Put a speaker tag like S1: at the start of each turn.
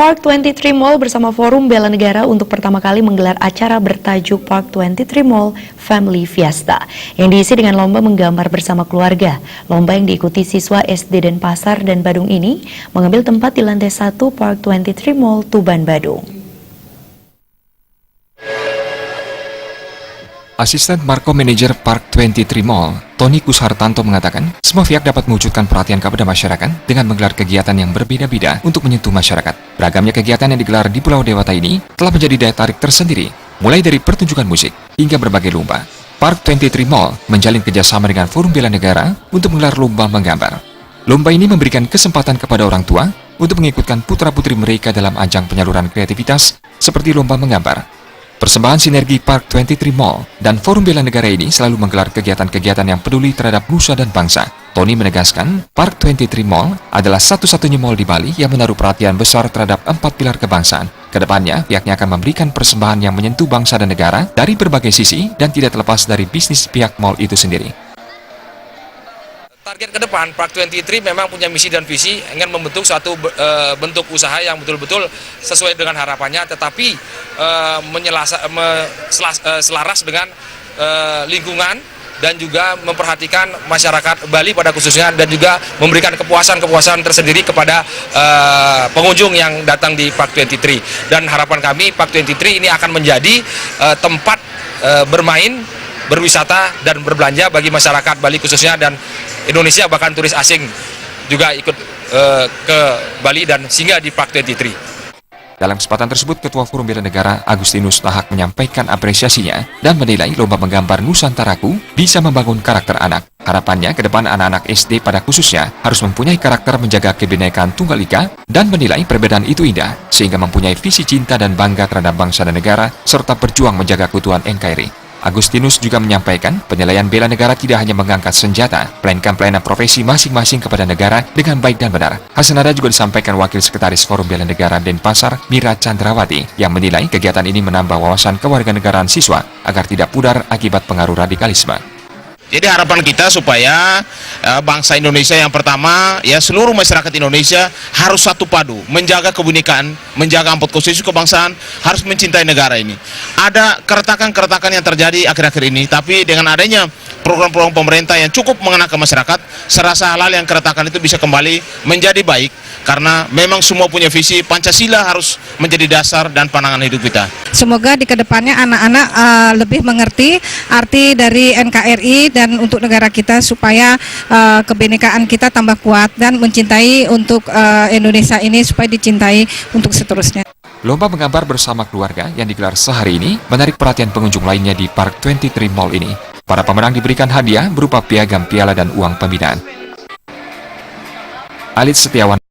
S1: Park 23 Mall bersama Forum Bela Negara untuk pertama kali menggelar acara bertajuk Park 23 Mall Family Fiesta yang diisi dengan lomba menggambar bersama keluarga. Lomba yang diikuti siswa SD Denpasar dan Badung ini mengambil tempat di lantai 1 Park 23 Mall Tuban, Badung.
S2: Asisten Marko Manager Park 23 Mall, Tony Kushartanto mengatakan, semua pihak dapat mewujudkan perhatian kepada masyarakat dengan menggelar kegiatan yang berbeda-beda untuk menyentuh masyarakat. Beragamnya kegiatan yang digelar di Pulau Dewata ini telah menjadi daya tarik tersendiri, mulai dari pertunjukan musik hingga berbagai lomba. Park 23 Mall menjalin kerjasama dengan Forum Bela Negara untuk menggelar lomba menggambar. Lomba ini memberikan kesempatan kepada orang tua untuk mengikutkan putra-putri mereka dalam ajang penyaluran kreativitas seperti lomba menggambar. Persembahan sinergi Park 23 Mall dan Forum Bela Negara ini selalu menggelar kegiatan-kegiatan yang peduli terhadap nusa dan bangsa. Tony menegaskan, Park 23 Mall adalah satu-satunya mall di Bali yang menaruh perhatian besar terhadap 4 pilar kebangsaan. Kedepannya, pihaknya akan memberikan persembahan yang menyentuh bangsa dan negara dari berbagai sisi dan tidak terlepas dari bisnis pihak mall itu sendiri.
S3: Target ke depan, Park 23 memang punya misi dan visi ingin membentuk suatu bentuk usaha yang betul-betul sesuai dengan harapannya, tetapi selaras dengan lingkungan dan juga memperhatikan masyarakat Bali pada khususnya, dan juga memberikan kepuasan-kepuasan tersendiri kepada pengunjung yang datang di Park 23. Dan harapan kami Park 23 ini akan menjadi tempat bermain, berwisata dan berbelanja bagi masyarakat Bali khususnya, dan Indonesia bahkan turis asing juga ikut ke Bali dan singgah di Park 23.
S2: Dalam kesempatan tersebut, Ketua Forum Bela Negara Agustinus Tahak menyampaikan apresiasinya dan menilai lomba menggambar Nusantaraku bisa membangun karakter anak. Harapannya ke depan anak-anak SD pada khususnya harus mempunyai karakter menjaga kebinekaan Tunggal Ika dan menilai perbedaan itu indah, sehingga mempunyai visi cinta dan bangga terhadap bangsa dan negara serta berjuang menjaga keutuhan NKRI. Agustinus juga menyampaikan penilaian bela negara tidak hanya mengangkat senjata, melainkan pelayanan profesi masing-masing kepada negara dengan baik dan benar. Hal senada juga disampaikan Wakil Sekretaris Forum Bela Negara Denpasar, Mira Chandrawati, yang menilai kegiatan ini menambah wawasan kewarganegaraan siswa agar tidak pudar akibat pengaruh radikalisme.
S4: Jadi harapan kita supaya bangsa Indonesia yang pertama, ya seluruh masyarakat Indonesia harus satu padu, menjaga kebinekaan, menjaga amput konstitusi kebangsaan, harus mencintai negara ini. Ada keretakan-keretakan yang terjadi akhir-akhir ini, tapi dengan adanya program-program pemerintah yang cukup mengena ke masyarakat, serasa hal-hal yang keretakan itu bisa kembali menjadi baik, karena memang semua punya visi Pancasila harus menjadi dasar dan pandangan hidup kita.
S5: Semoga di kedepannya anak-anak lebih mengerti arti dari NKRI dan untuk negara kita, supaya kebinekaan kita tambah kuat dan mencintai untuk Indonesia ini supaya dicintai untuk seterusnya.
S2: Lomba menggambar bersama keluarga yang digelar sehari ini menarik perhatian pengunjung lainnya di Park 23 Mall ini. Para pemenang diberikan hadiah berupa piagam, piala, dan uang pembinaan. Alit Setiawan